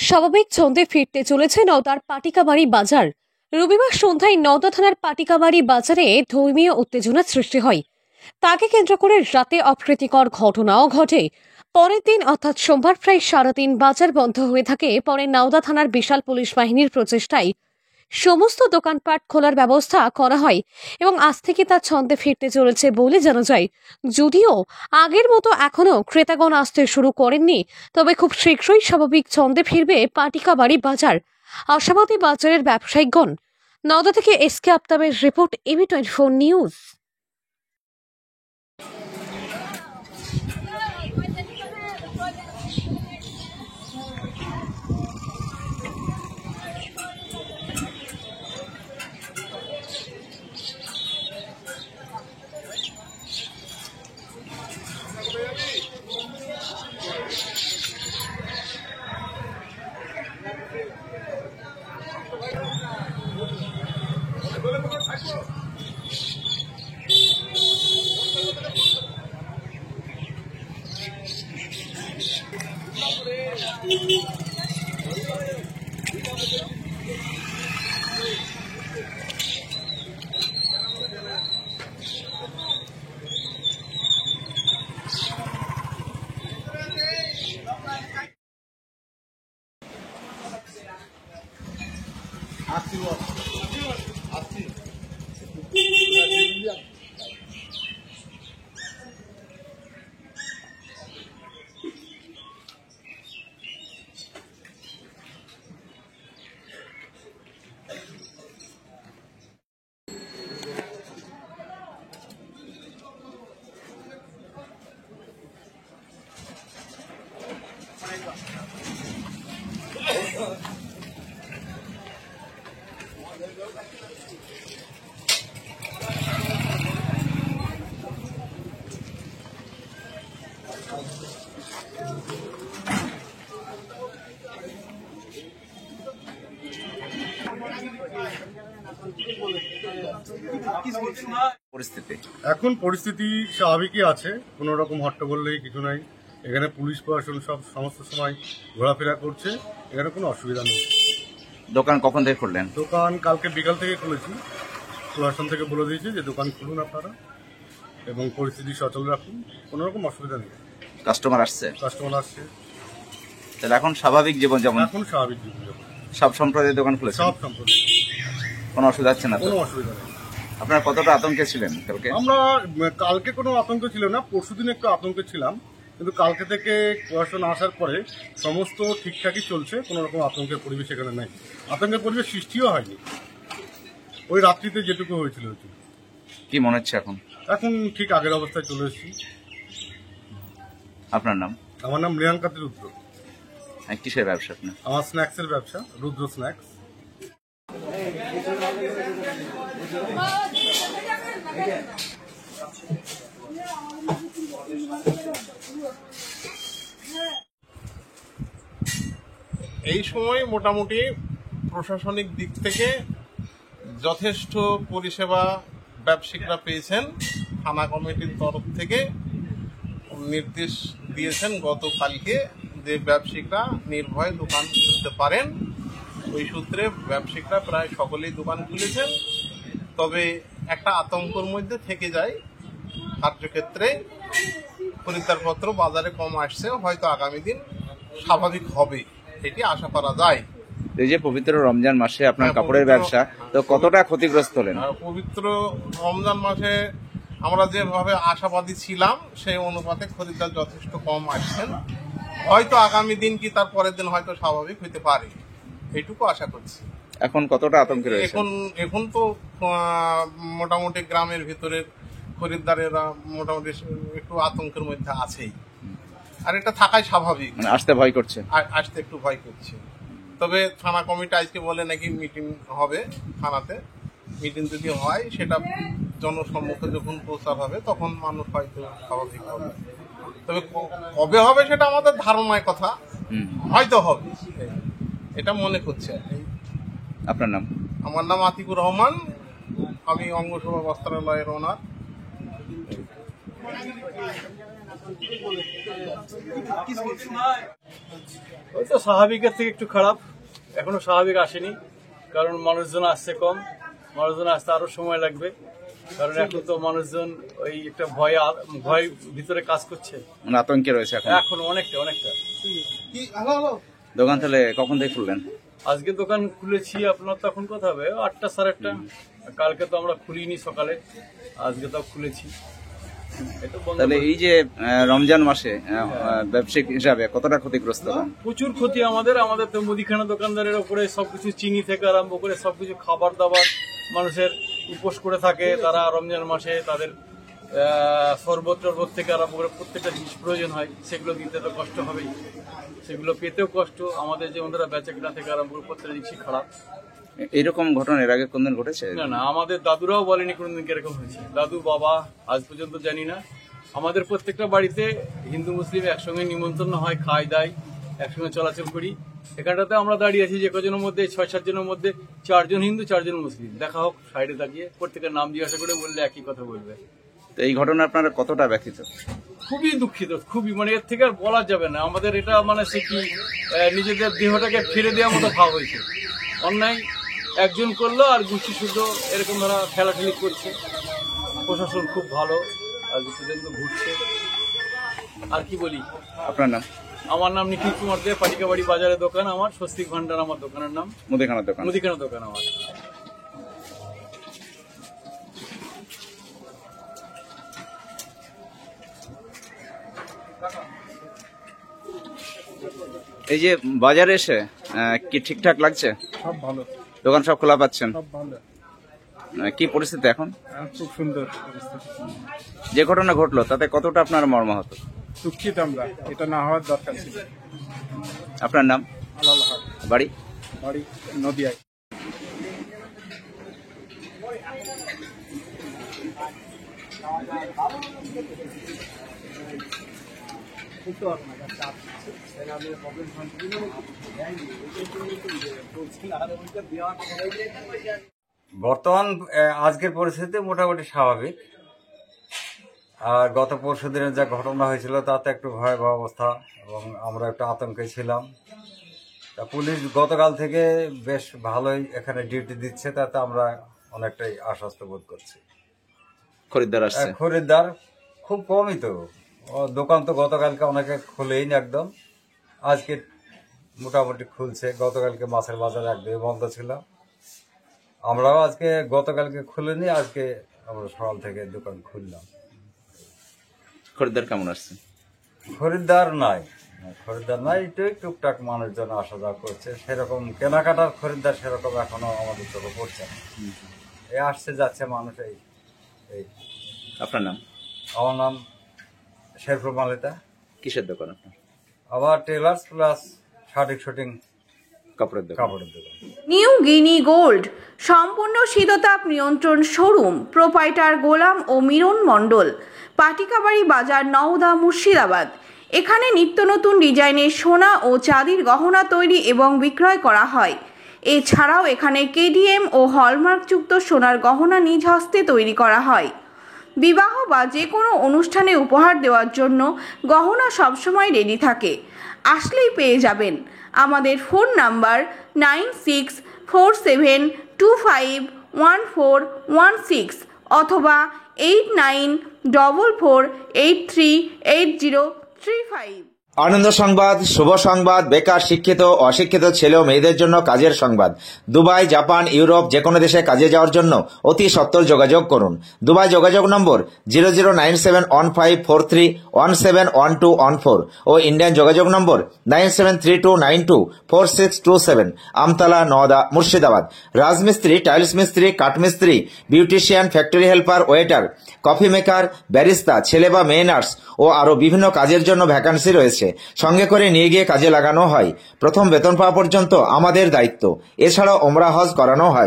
স্বাভাবিক ছন্দে ফিরতে চলেছে নওদার পাটিকাবাড়ি বাজার। রবিবার সন্ধ্যায় নওদা থানার পাটিকাবাড়ি বাজারে ধর্মীয় উত্তেজনা সৃষ্টি হয়। তাকে কেন্দ্র করে রাতে অপ্রীতিকর ঘটনাও ঘটে। পরের দিন অর্থাৎ সোমবার প্রায় সারাদিন বাজার বন্ধ হয়ে থাকে। পরে নওদা থানার বিশাল পুলিশ বাহিনীর প্রচেষ্টায় সমস্ত দোকানপাট খোলার ব্যবস্থা করা হয় এবং আজ থেকে তা ছন্দে ফিরতে চলেছে বলে জানা যায়। যদিও আগের মতো এখনো ক্রেতাগণ আসতে শুরু করেননি, তবে খুব শীঘ্রই স্বাভাবিক ছন্দে ফিরবে পাটিকাবাড়ি বাজার, আশাবাদী বাজারের ব্যবসায়িকগণ। নওদা থেকে এসকে আফতাবের রিপোর্ট, এবি24 নিউজ। এখন পরিস্থিতি স্বাভাবিকই আছে, কোনো রকম হট্টগোল নেই, কিছু নাই। এখানে পুলিশ প্রশাসন সমস্ত সময় ঘোরাফেরা করছে, এখানে কোনো অসুবিধা নেই। দোকান কখন থেকে খুললেন? দোকান কালকে বিকাল থেকে খুলেছি। প্রশাসন থেকে বলে দিয়েছে যে দোকান খুলুন আপনারা এবং পরিস্থিতি সচল রাখুন, কোনো রকম অসুবিধা নেই। কাস্টমার আসছে? কাস্টমার আসছে। তাহলে এখন স্বাভাবিক জীবন যেমন? এখন স্বাভাবিক জীবন যেমন। সব সম্প্রদায়ের দোকান খুলেছে? সব সম্প্রদায়। কোনো অসুবিধা হচ্ছে না? কোনো অসুবিধা নেই। আপনার কতটা আতঙ্কে ছিলেন কালকে? আমরা কালকে কোনো আতঙ্ক ছিল না, পরশুদিন একটু আতঙ্কে ছিলাম, কিন্তু কালকে থেকে প্রশাসন আসার পরে সমস্ত ঠিকঠাকই চলছে, কোনো রকম আতঙ্কের পরিবেশ এখানে নাই। আতঙ্কের পরিবেশ সৃষ্টিও হয়নি, ওই রাত্রিতে যেটুকু হয়েছিল। কি মনে হচ্ছে এখন? এখন ঠিক আগের অবস্থায় চলে এসেছি। আপনার নাম? আমার নাম রিয়াঙ্কাতি রুদ্র। কিসের ব্যবসা আপনার? আমার স্ন্যাক্সের ব্যবসা, রুদ্র স্ন্যাক্স। এই সময় মোটামুটি প্রশাসনিক দিক থেকে যথেষ্ট পরিষেবা ব্যবসায়িকরা পেয়েছেন। থানা কমিটির তরফ থেকে নির্দেশ দিয়েছেন গতকালকে যে ব্যবসায়িকরা নির্ভয়ে দোকান খুলতে পারেন। ওই সূত্রে ব্যবসায়িকরা প্রায় সকলেই দোকান খুলেছেন, তবে একটা আতঙ্কের মধ্যে থেকে যায়। কার্যক্ষেত্রে খরিদ্দারপত্র বাজারে কম আসছে, হয়তো আগামী দিন স্বাভাবিক হবে, এটি আশা করা যায়। এই যে পবিত্র রমজান মাসে আপনার কাপড়ের ব্যবসা, তো কতটা ক্ষতিগ্রস্ত হলেন? পবিত্র রমজান মাসে আমরা যেভাবে আশাবাদী ছিলাম সেই অনুপাতে খরিদ্দার যথেষ্ট কম আসছেন। হয়তো আগামী দিন কি তার পরের দিন হয়তো স্বাভাবিক হইতে পারে, এইটুকু আশা করছি। এখন কতটা আতঙ্কে রয়েছে? এখন তো মোটামুটি গ্রামের ভিতরের খরিদ্দারেরা মোটামুটি একটু আতঙ্কের মধ্যে আছেই, আর এটা থাকাই স্বাভাবিক। আসতে ভয় করছে? আসতে একটু ভয় করছে। তবে থানা কমিটি আজকে বলে নাকি মিটিং হবে থানাতে। মিটিং যদি হয় সেটা জনসম্মুখে যখন প্রচার হবে তখন মানুষ হয়তো স্বাভাবিক হবে। তবে কবে হবে সেটা আমাদের ধারণায় কথা, হয়তো হবে এটা মনে করছে। আপনার নাম? আমার নাম আতিকুর রহমান, আমি অঙ্গসভা বস্ত্রালয়ের ওনার। ওই তো স্বাভাবিকের থেকে একটু খারাপ, এখনো স্বাভাবিক আসেনি, কারণ মানুষজন আসছে কম, মানুষজন আসতে আরো সময় লাগবে, কারণ এখন তো মানুষজন ওই একটা ভয় ভিতরে কাজ করছে, মানে আতঙ্কে রয়েছে এখন। এখন অনেকটা। দোকান তাহলে কখন থেকে খুললেন? আজকে দোকান খুলেছি আপনার তখন কথা হবে 8টা 8:30, কালকে তো আমরা খুলিনি সকালে, আজকে তো খুলেছি। এটা বন্ধ তাহলে করে- এই যে রমজান মাসে ব্যবসায়িক হিসাবে কতটা ক্ষতিগ্রস্ত হন? প্রচুর ক্ষতি আমাদের তো মুদিখানা দোকানদারের উপরে সবকিছু, চিনি থেকে আরম্ভ করে সবকিছু, খাবার দাবার মানুষের উপোস করে থাকে, তারা রমজান মাসে তাদের শরবত টরবত থেকে আরম্ভ করে প্রত্যেকটা জিনিস প্রয়োজন হয়, সেগুলো দিতে তো কষ্ট হবেই, সেগুলো পেতেও কষ্ট। আমাদের যে ওনারা বেচা কিনা থেকে আরম্ভ করে প্রত্যেকটা জিনিসই খারাপ। এইরকম ঘটনা এর আগে কোনদিন ঘটেছে? না, আমাদের দাদুরাও বলেনি কোনোদিন এরকম হয়েছে, দাদু বাবা আজ পর্যন্ত জানি না। আমাদের প্রত্যেকটা বাড়িতে হিন্দু মুসলিম একসঙ্গে নিমন্ত্রণ হয়, খাই দাই, একসঙ্গে চলাচল করি। এখানটাতে আমরা দাঁড়িয়ে আছি যে কজনের মধ্যে 6-7 জনের মধ্যে 4 জন হিন্দু 4 জন মুসলিম, দেখা হোক সাইডে তাকিয়ে প্রত্যেকের নাম জিজ্ঞাসা করে বললে একই কথা বলবে। তো এই ঘটনা আপনারা কতটা ব্যথিত? খুবই দুঃখিত, খুবই, মানে এর থেকে আর বলা যাবে না। আমাদের এটা মানে সে কি নিজেদের দেহটাকে ফিরে দেওয়ার মতো ভাব হয়েছে। অন্যায় একজন করলো আর গুছি শুদ্ধ এরকম ধরা ঠেলাঠেলি করছে। প্রশাসন খুব ভালো, আর পর্যন্ত ঘুরছে। আর কি বলি? আপনার নাম? আমার নাম নিখিল কুমার দে, পাটিকাবাড়ি বাজারে দোকান আমার, স্বস্তিক ভান্ডার আমার দোকানের নাম, মুদিখানার দোকান। মুদিখানা দোকান আমার। এই যে বাজারে এসে কি ঠিকঠাক লাগছে? সব ভালো, দোকান সব খোলা পাচ্ছেন? সব ভালো, কি পরিস্থিতি এখন? খুব সুন্দর পরিস্থিতি। যে ঘটনা ঘটলো তাতে কতটা আপনার মর্মাহত? দুঃখিত আমরা, এটা না হওয়ার দরকার ছিল। আপনার নাম? আল্লাহ হাফেজ। বাড়ি? বাড়ি নদিয়ায়। বর্তমান আজকের পরিস্থিতি মোটামুটি স্বাভাবিক। আর গত পরশু দিনের যা ঘটনা হয়েছিল তাতে একটু ভয়াবহ অবস্থা এবং আমরা একটু আতঙ্কে ছিলাম। তা পুলিশ গতকাল থেকে বেশ ভালোই এখানে ডিউটি দিচ্ছে, তাতে আমরা অনেকটাই আশ্বস্ত বোধ করছি। খরিদ্দার আসছে? খরিদ্দার খুব কমই তো, দোকান তো গতকালকে অনেকে খুলেই না একদম, আজকে মোটামুটি খুলছে। গতকালকে মাছের বাজার একদমই বন্ধ ছিল। আমরাও আজকে গতকালকে খুলিনি, আজকে আমরা সকাল থেকে দোকান খুললাম। খরিদ্দার কেমন আসছে? খরিদ্দার নাই, একটু টুকটাক মানুষজন আসা যাওয়া করছে, সেরকম কেনাকাটার খরিদ্দার সেরকম এখনো আমাদের চোখে পড়ছে না। এই আসছে যাচ্ছে মানুষ। এই আপনার নাম? আমার নাম শেরফুল মালিতা। কিসের দোকান আপনার? আবার টেলার্স প্লাস শুটিং কাপড়ের দোকান। কাপড়ের দোকান। নিউ গিনি গোল্ড সম্পূর্ণ শীততাপ নিয়ন্ত্রণ শোরুম, প্রোপাইটার গোলাম ও মিরন মণ্ডল, পাটিকাবাড়ি বাজার, নওদা, মুর্শিদাবাদ। এখানে নিত্য নতুন ডিজাইনের সোনা ও চাঁদির গহনা তৈরি এবং বিক্রয় করা হয়। এছাড়াও এখানে কেডিএম ও হলমার্কযুক্ত সোনার গহনা নিজ হস্তে তৈরি করা হয়। বিবাহ বা যে কোনো অনুষ্ঠানে উপহার দেওয়ার জন্য গহনা সবসময় রেডি থাকে, আসলেই পেয়ে যাবেন। আমাদের ফোন নাম্বার 9647251416 অথবা 8944838035। আনন্দ সংবাদ, শুভ সংবাদ, বেকার, শিক্ষিত, অশিক্ষিত ছেলে ও মেয়েদের জন্য কাজের সংবাদ। দুবাই, জাপান, ইউরোপ যে কোনো দেশে কাজে যাওয়ার জন্য অতি সত্বর যোগাযোগ করুন। দুবাই যোগাযোগ নম্বর 00971543171214 ও ইন্ডিয়ান যোগাযোগ নম্বর 9732924627, আমতলা, নওদা, মুর্শিদাবাদ। রাজমিস্ত্রি, টাইলস মিস্ত্রি, কাঠমিস্ত্রি, beautician, factory helper, waiter, coffee maker, barista, ছেলে বা মেয়ে নার্স ও আরো বিভিন্ন কাজের জন্য ভ্যাকান্সি রয়েছে। সঙ্গে করে নিয়ে গিয়ে কাজে লাগানো হয়। প্রথম বেতন পাওয়া পর্যন্ত আমাদের দায়িত্ব। এছাড়াও ওমরা হজ করানো হয়।